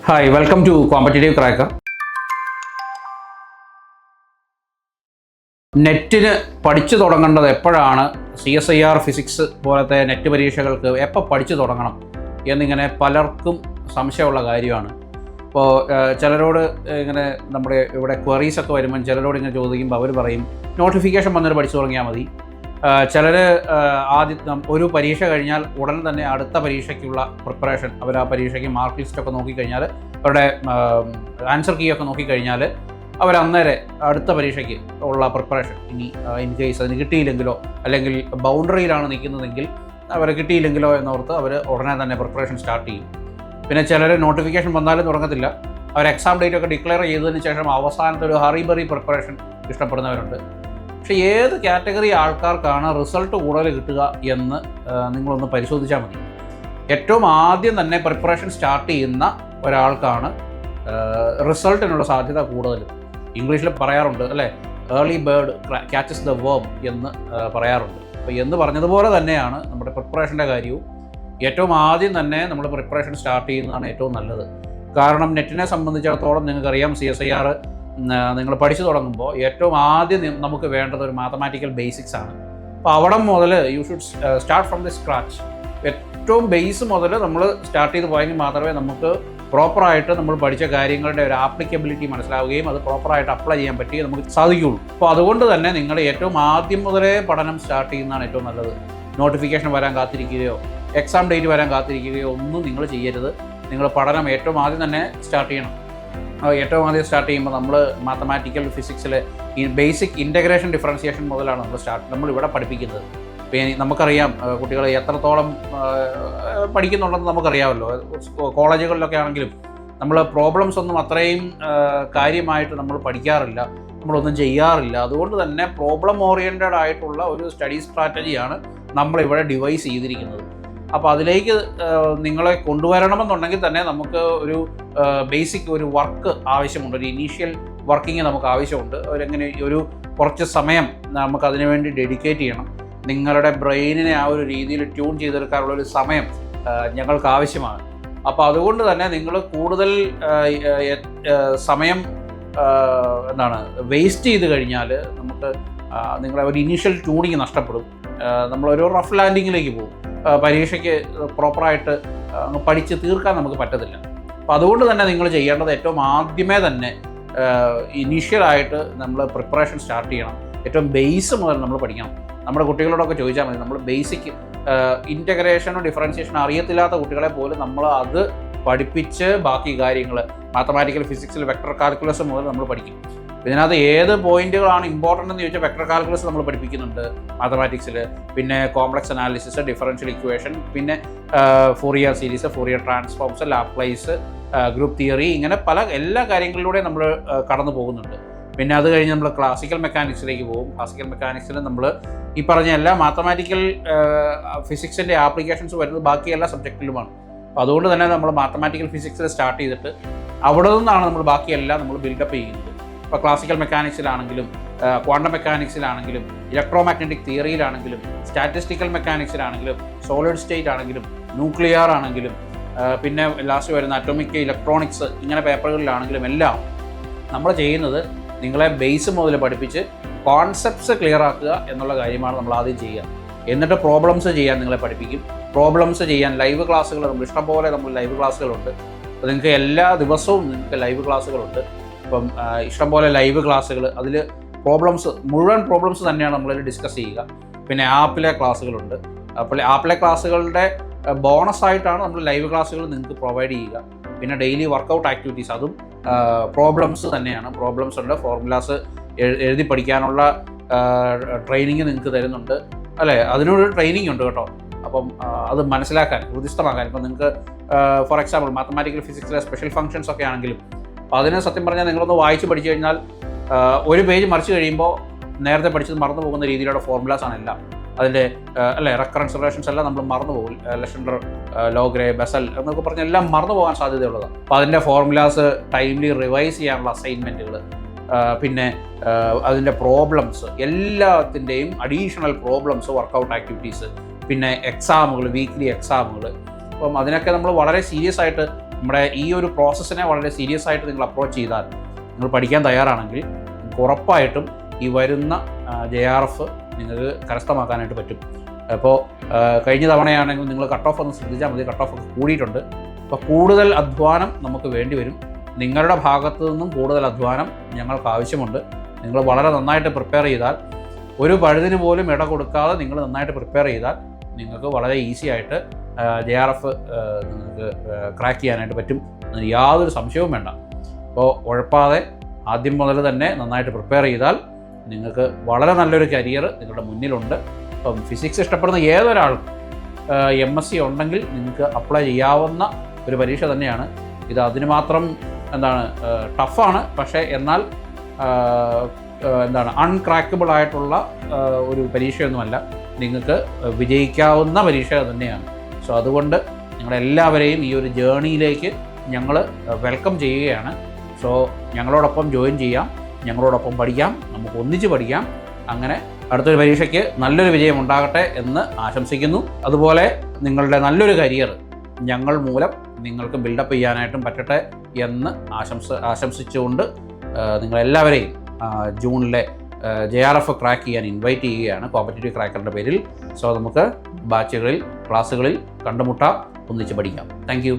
Hi, welcome to competitive cracker. നെറ്റിന് പഠിച്ചു തുടങ്ങേണ്ടത് എപ്പോഴാണ്? CSIR ഫിസിക്സ് പോലത്തെ നെറ്റ് പരീക്ഷകൾക്ക് എപ്പോൾ പഠിച്ചു തുടങ്ങണം എന്നിങ്ങനെ പലർക്കും സംശയമുള്ള കാര്യമാണ്. ഇപ്പോൾ ചിലരോട് ഇങ്ങനെ നമ്മുടെ ഇവിടെ ക്വറീസൊക്കെ വരുമ്പം ചിലരോട് ഇങ്ങനെ ചോദിക്കുമ്പോൾ അവർ പറയും നോട്ടിഫിക്കേഷൻ വന്നിട്ട് പഠിച്ചു തുടങ്ങിയാൽ മതി. ചിലർ ആദ്യം ഒരു പരീക്ഷ കഴിഞ്ഞാൽ ഉടൻ തന്നെ അടുത്ത പരീക്ഷയ്ക്കുള്ള പ്രിപ്പറേഷൻ, അവർ ആ പരീക്ഷയ്ക്ക് മാർക്ക് ലിസ്റ്റൊക്കെ നോക്കിക്കഴിഞ്ഞാൽ, അവരുടെ ആൻസർ കീ ഒക്കെ നോക്കിക്കഴിഞ്ഞാൽ അവർ അന്നേരം അടുത്ത പരീക്ഷയ്ക്ക് ഉള്ള പ്രിപ്പറേഷൻ, ഇനി ഇൻ കേസ് അതിന് കിട്ടിയില്ലെങ്കിലോ അല്ലെങ്കിൽ ബൗണ്ടറിയിലാണ് നിൽക്കുന്നതെങ്കിൽ അവർ കിട്ടിയില്ലെങ്കിലോ എന്നോർത്ത് അവർ ഉടനെ തന്നെ പ്രിപ്പറേഷൻ സ്റ്റാർട്ട് ചെയ്യും. പിന്നെ ചിലർ നോട്ടിഫിക്കേഷൻ വന്നാലും തുടങ്ങത്തില്ല, അവർ എക്സാം ഡേറ്റ് ഒക്കെ ഡിക്ലെയർ ചെയ്തതിന് ശേഷം അവസാനത്തെ ഒരു ഹറിബറി പ്രിപ്പറേഷൻ ഇഷ്ടപ്പെടുന്നവരുണ്ട്. പക്ഷേ ഏത് കാറ്റഗറി ആൾക്കാർക്കാണ് റിസൾട്ട് കൂടുതൽ കിട്ടുക എന്ന് നിങ്ങളൊന്ന് പരിശോധിച്ചാൽ മതി. ഏറ്റവും ആദ്യം തന്നെ പ്രിപ്പറേഷൻ സ്റ്റാർട്ട് ചെയ്യുന്ന ഒരാൾക്കാണ് റിസൾട്ടിനുള്ള സാധ്യത കൂടുതൽ. ഇംഗ്ലീഷിൽ പറയാറുണ്ട് അല്ലേ, ഏർലി ബേർഡ് ക്യാച്ചസ് ദ വർം എന്ന് പറയാറുണ്ട്. അപ്പോൾ എന്ന് പറഞ്ഞതുപോലെ തന്നെയാണ് നമ്മുടെ പ്രിപ്പറേഷൻ്റെ കാര്യവും. ഏറ്റവും ആദ്യം തന്നെ നമ്മൾ പ്രിപ്പറേഷൻ സ്റ്റാർട്ട് ചെയ്യുന്നതാണ് ഏറ്റവും നല്ലത്. കാരണം നെറ്റിനെ സംബന്ധിച്ചിടത്തോളം നിങ്ങൾക്കറിയാം, CSIR നിങ്ങൾ പഠിച്ചു തുടങ്ങുമ്പോൾ ഏറ്റവും ആദ്യം നമുക്ക് വേണ്ടത് ഒരു മാത്തമാറ്റിക്കൽ ബേസിക്സ് ആണ്. അപ്പോൾ അവിടെ മുതൽ you should start from the scratch. ഏറ്റവും ബേസ് മുതൽ നമ്മൾ സ്റ്റാർട്ട് ചെയ്ത് പോയെങ്കിൽ മാത്രമേ നമുക്ക് പ്രോപ്പറായിട്ട് നമ്മൾ പഠിച്ച കാര്യങ്ങളുടെ ഒരു ആപ്ലിക്കബിലിറ്റി മനസ്സിലാവുകയും അത് പ്രോപ്പറായിട്ട് അപ്ലൈ ചെയ്യാൻ പറ്റി നമുക്ക് സാധിക്കുകയുള്ളൂ. അപ്പോൾ അതുകൊണ്ട് തന്നെ നിങ്ങൾ ഏറ്റവും ആദ്യം മുതലേ പഠനം സ്റ്റാർട്ട് ചെയ്യുന്നതാണ് ഏറ്റവും നല്ലത്. നോട്ടിഫിക്കേഷൻ വരാൻ കാത്തിരിക്കുകയോ എക്സാം ഡേറ്റ് വരാൻ കാത്തിരിക്കുകയോ ഒന്നും നിങ്ങൾ ചെയ്യരുത്. നിങ്ങൾ പഠനം ഏറ്റവും ആദ്യം തന്നെ സ്റ്റാർട്ട് ചെയ്യണം. ഏറ്റവും ആദ്യം സ്റ്റാർട്ട് ചെയ്യുമ്പോൾ നമ്മൾ മാത്തമാറ്റിക്കൽ ഫിസിക്സിൽ ഈ ബേസിക് ഇൻ്റഗ്രേഷൻ ഡിഫറൻസിയേഷൻ മുതലാണ് നമ്മളിവിടെ പഠിപ്പിക്കുന്നത്. പിന്നെ നമുക്കറിയാം കുട്ടികൾ എത്രത്തോളം പഠിക്കുന്നുണ്ടെന്ന് നമുക്കറിയാമല്ലോ. കോളേജുകളിലൊക്കെ ആണെങ്കിലും നമ്മൾ പ്രോബ്ലംസ് ഒന്നും അത്രയും കാര്യമായിട്ട് നമ്മൾ പഠിക്കാറില്ല, നമ്മളൊന്നും ചെയ്യാറില്ല. അതുകൊണ്ട് തന്നെ പ്രോബ്ലം ഓറിയൻറ്റഡ് ആയിട്ടുള്ള ഒരു സ്റ്റഡി സ്ട്രാറ്റജിയാണ് നമ്മളിവിടെ ഡിവൈസ് ചെയ്തിരിക്കുന്നത്. അപ്പോൾ അതിലേക്ക് നിങ്ങളെ കൊണ്ടുവരണമെന്നുണ്ടെങ്കിൽ തന്നെ നമുക്ക് ഒരു ബേസിക് ഒരു വർക്ക് ആവശ്യമുണ്ട്, ഒരു ഇനീഷ്യൽ വർക്കിംഗ് നമുക്ക് ആവശ്യമുണ്ട്. അവരെങ്ങനെ ഒരു കുറച്ച് സമയം നമുക്ക് അതിനു വേണ്ടി ഡെഡിക്കേറ്റ് ചെയ്യണം. നിങ്ങളുടെ ബ്രെയിനിനെ ആ ഒരു രീതിയിൽ ട്യൂൺ ചെയ്തെടുക്കാനുള്ളൊരു സമയം ഞങ്ങൾക്ക് ആവശ്യമാണ്. അപ്പോൾ അതുകൊണ്ട് തന്നെ നിങ്ങൾ കൂടുതൽ സമയം വേസ്റ്റ് ചെയ്ത് കഴിഞ്ഞാൽ നമുക്ക് നിങ്ങളെ ഒരു ഇനീഷ്യൽ ട്യൂണിങ് നഷ്ടപ്പെടും. നമ്മളൊരു റഫ് ലാൻഡിങ്ങിലേക്ക് പോകും. പരീക്ഷയ്ക്ക് പ്രോപ്പറായിട്ട് പഠിച്ച് തീർക്കാൻ നമുക്ക് പറ്റത്തില്ല. അപ്പോൾ അതുകൊണ്ട് തന്നെ നിങ്ങൾ ചെയ്യേണ്ടത് ഏറ്റവും ആദ്യമേ തന്നെ ഇനീഷ്യലായിട്ട് നമ്മൾ പ്രിപ്പറേഷൻ സ്റ്റാർട്ട് ചെയ്യണം. ഏറ്റവും ബേസ് മുതൽ നമ്മൾ പഠിക്കണം. നമ്മുടെ കുട്ടികളോടൊക്കെ ചോദിച്ചാൽ മതി, നമ്മൾ ബേസിക് ഇൻ്റഗ്രേഷനോ ഡിഫറൻസിയേഷനോ അറിയത്തില്ലാത്ത കുട്ടികളെ പോലും നമ്മൾ അത് പഠിപ്പിച്ച് ബാക്കി കാര്യങ്ങൾ മാത്തമാറ്റിക്കൽ ഫിസിക്സിൽ വെക്ടർ കാൽക്കുലസ് മുതൽ നമ്മൾ പഠിക്കും. ഇതിനകത്ത് ഏത് പോയിന്റുകളാണ് ഇമ്പോർട്ടൻ്റ് എന്ന് ചോദിച്ചാൽ വെക്ടർ കാൽക്കുലസ് നമ്മൾ പഠിപ്പിക്കുന്നുണ്ട് മാത്തമാറ്റിക്സിൽ. പിന്നെ കോംപ്ലക്സ് അനാലിസിസ്, ഡിഫറൻഷ്യൽ ഇക്വേഷൻ, പിന്നെ Fourier series, Fourier transforms, Laplace, group theory, ഇങ്ങനെ എല്ലാ കാര്യങ്ങളിലൂടെയും നമ്മൾ കടന്നു പോകുന്നുണ്ട്. പിന്നെ അത് കഴിഞ്ഞ് നമ്മൾ ക്ലാസിക്കൽ മെക്കാനിക്സിലേക്ക് പോകും. ക്ലാസിക്കൽ മെക്കാനിക്സിൽ നമ്മൾ ഈ പറഞ്ഞ എല്ലാ മാത്തമാറ്റിക്കൽ ഫിസിക്സിൻ്റെ ആപ്ലിക്കേഷൻസ് വരുന്നത് ബാക്കി എല്ലാ സബ്ജക്റ്റിലുമാണ്. അപ്പോൾ അതുകൊണ്ട് തന്നെ നമ്മൾ മാത്തമാറ്റിക്കൽ ഫിസിക്സിൽ സ്റ്റാർട്ട് ചെയ്തിട്ട് അവിടെ നിന്നാണ് നമ്മൾ ബാക്കിയെല്ലാം നമ്മൾ ബിൽഡപ്പ് ചെയ്യുന്നത്. ഇപ്പോൾ ക്ലാസിക്കൽ മെക്കാനിക്സിലാണെങ്കിലും ക്വാണ്ടം മെക്കാനിക്സിലാണെങ്കിലും ഇലക്ട്രോ മാഗ്നറ്റിക് തിയറിയിലാണെങ്കിലും സ്റ്റാറ്റിസ്റ്റിക്കൽ മെക്കാനിക്സിലാണെങ്കിലും സോളിഡ് സ്റ്റേറ്റ് ആണെങ്കിലും ന്യൂക്ലിയർ ആണെങ്കിലും പിന്നെ ലാസ്റ്റ് വരുന്ന അറ്റോമിക് ഇലക്ട്രോണിക്സ്, ഇങ്ങനെ പേപ്പറുകളിലാണെങ്കിലും എല്ലാം നമ്മൾ ചെയ്യുന്നത് നിങ്ങളെ ബേസ് മുതൽ പഠിപ്പിച്ച് കോൺസെപ്റ്റ്സ് ക്ലിയർ ആക്കുക എന്നുള്ള കാര്യമാണ് നമ്മൾ ആദ്യം ചെയ്യുക. എന്നിട്ട് പ്രോബ്ലംസ് ചെയ്യാൻ നിങ്ങളെ പഠിപ്പിക്കും. പ്രോബ്ലംസ് ചെയ്യാൻ ലൈവ് ക്ലാസ്സുകൾ ഇഷ്ടംപോലെ ലൈവ് ക്ലാസ്സുകളുണ്ട്. അപ്പോൾ നിങ്ങൾക്ക് എല്ലാ ദിവസവും നിങ്ങൾക്ക് ലൈവ് ക്ലാസ്സുകളുണ്ട്. ഇപ്പം ഇഷ്ടംപോലെ ലൈവ് ക്ലാസ്സുകൾ, അതിൽ മുഴുവൻ പ്രോബ്ലംസ് തന്നെയാണ് നമ്മളതിൽ ഡിസ്കസ് ചെയ്യുക. പിന്നെ ആപ്പിലെ ക്ലാസ്സുകളുണ്ട്. അപ്പോൾ ആപ്പിലെ ക്ലാസ്സുകളുടെ ബോണസായിട്ടാണ് നമ്മൾ ലൈവ് ക്ലാസ്സുകൾ നിങ്ങൾക്ക് പ്രൊവൈഡ് ചെയ്യുക. പിന്നെ ഡെയിലി വർക്കൗട്ട് ആക്ടിവിറ്റീസ്, അതും പ്രോബ്ലംസ് തന്നെയാണ്. പ്രോബ്ലംസ് ഉണ്ട്, ഫോർമുലാസ് എഴുതി പഠിക്കാനുള്ള ട്രെയിനിങ് നിങ്ങൾക്ക് തരുന്നുണ്ട് അല്ലേ. അതിനൊരു ട്രെയിനിങ് ഉണ്ട് കേട്ടോ. അപ്പം അത് മനസ്സിലാക്കാൻ, ഹൃദിസ്ഥമാക്കാൻ, ഇപ്പം നിങ്ങൾക്ക് ഫോർ എക്സാമ്പിൾ മാത്തമാറ്റിക്കൽ ഫിസിക്സിലെ സ്പെഷ്യൽ ഫംഗ്ഷൻസ് ഒക്കെ ആണെങ്കിലും അപ്പോൾ അതിന് സത്യം പറഞ്ഞാൽ നിങ്ങളൊന്ന് വായിച്ച് പഠിച്ചു കഴിഞ്ഞാൽ ഒരു പേജ് മറിച്ച് കഴിയുമ്പോൾ നേരത്തെ പഠിച്ചത് മറന്നു പോകുന്ന രീതിയിലുള്ള ഫോർമുലാസാണ് എല്ലാം. അതിൻ്റെ അല്ലേ റെക്കറൻസ് റിലേഷൻസ് എല്ലാം നമ്മൾ മറന്നു പോകും. ലെഷൻഡർ, ലോഗ്രെ, ബെസൽ എന്നൊക്കെ പറഞ്ഞാൽ എല്ലാം മറന്നു പോകാൻ സാധ്യതയുള്ളതാണ്. അപ്പോൾ അതിൻ്റെ ഫോർമുലാസ് ടൈംലി റിവൈസ് ചെയ്യാനുള്ള അസൈൻമെൻറ്റുകൾ, പിന്നെ അതിൻ്റെ പ്രോബ്ലംസ്, എല്ലാത്തിൻ്റെയും അഡീഷണൽ പ്രോബ്ലംസ്, വർക്കൗട്ട് ആക്ടിവിറ്റീസ്, പിന്നെ എക്സാമുകൾ, വീക്ക്ലി എക്സാമുകൾ. അപ്പം അതിനൊക്കെ നമ്മൾ വളരെ സീരിയസ് ആയിട്ട് നമ്മുടെ ഈ ഒരു പ്രോസസ്സിനെ വളരെ സീരിയസ് ആയിട്ട് നിങ്ങൾ അപ്രോച്ച് ചെയ്താൽ, നിങ്ങൾ പഠിക്കാൻ തയ്യാറാണെങ്കിൽ നിങ്ങൾക്ക് ഉറപ്പായിട്ടും ഈ വരുന്ന JRF നിങ്ങൾക്ക് കരസ്ഥമാക്കാനായിട്ട് പറ്റും. അപ്പോൾ കഴിഞ്ഞ തവണയാണെങ്കിൽ നിങ്ങൾ കട്ട് ഓഫ് ഒന്ന് ശ്രദ്ധിച്ചാൽ മതി, കട്ട് ഓഫ് ഒക്കെ കൂടിയിട്ടുണ്ട്. അപ്പോൾ കൂടുതൽ അധ്വാനം നമുക്ക് വേണ്ടി വരും. നിങ്ങളുടെ ഭാഗത്തു നിന്നും കൂടുതൽ അധ്വാനം ഞങ്ങൾക്ക് ആവശ്യമുണ്ട്. നിങ്ങൾ വളരെ നന്നായിട്ട് പ്രിപ്പയർ ചെയ്താൽ, ഒരു പഴുതിന് പോലും ഇട കൊടുക്കാതെ നിങ്ങൾ നന്നായിട്ട് പ്രിപ്പയർ ചെയ്താൽ നിങ്ങൾക്ക് വളരെ ഈസി ആയിട്ട് JRF നിങ്ങൾക്ക് ക്രാക്ക് ചെയ്യാനായിട്ട് പറ്റും. അതിന് യാതൊരു സംശയവും വേണ്ട. അപ്പോൾ ഉഴപ്പാതെ ആദ്യം മുതൽ തന്നെ നന്നായിട്ട് പ്രിപ്പയർ ചെയ്താൽ നിങ്ങൾക്ക് വളരെ നല്ലൊരു കരിയർ നിങ്ങളുടെ മുന്നിലുണ്ട്. അപ്പം ഫിസിക്സ് ഇഷ്ടപ്പെടുന്ന ഏതൊരാൾക്കും MSc ഉണ്ടെങ്കിൽ നിങ്ങൾക്ക് അപ്ലൈ ചെയ്യാവുന്ന ഒരു പരീക്ഷ തന്നെയാണ് ഇത്. അതിന് മാത്രം ടഫാണ്, പക്ഷേ എന്നാൽ അൺക്രാക്കബിൾ ആയിട്ടുള്ള ഒരു പരീക്ഷയൊന്നുമല്ല. നിങ്ങൾക്ക് വിജയിക്കാവുന്ന പരീക്ഷ തന്നെയാണ്. സോ അതുകൊണ്ട് നിങ്ങളെല്ലാവരെയും ഈ ഒരു ജേണിയിലേക്ക് ഞങ്ങൾ വെൽക്കം ചെയ്യുകയാണ്. സോ ഞങ്ങളോടൊപ്പം ജോയിൻ ചെയ്യാം, ഞങ്ങളോടൊപ്പം പഠിക്കാം, നമുക്ക് ഒന്നിച്ച് പഠിക്കാം. അങ്ങനെ അടുത്തൊരു പരീക്ഷയ്ക്ക് നല്ലൊരു വിജയം ഉണ്ടാകട്ടെ എന്ന് ആശംസിക്കുന്നു. അതുപോലെ നിങ്ങളുടെ നല്ലൊരു കരിയർ ഞങ്ങൾ മൂലം നിങ്ങൾക്ക് ബിൽഡപ്പ് ചെയ്യാനായിട്ടും പറ്റട്ടെ എന്ന് ആശംസിച്ചുകൊണ്ട് നിങ്ങളെല്ലാവരെയും ജൂണിലെ JRF ക്രാക്ക് ചെയ്യാൻ ഇൻവൈറ്റ് ചെയ്യുകയാണ് കോമ്പറ്റേറ്റീവ് ക്രാക്കറിൻ്റെ പേരിൽ. സോ നമുക്ക് ബാച്ചുകളിൽ, ക്ലാസ്സുകളിൽ കണ്ടുമുട്ടാം, ഒന്നിച്ച് പഠിക്കാം. Thank you.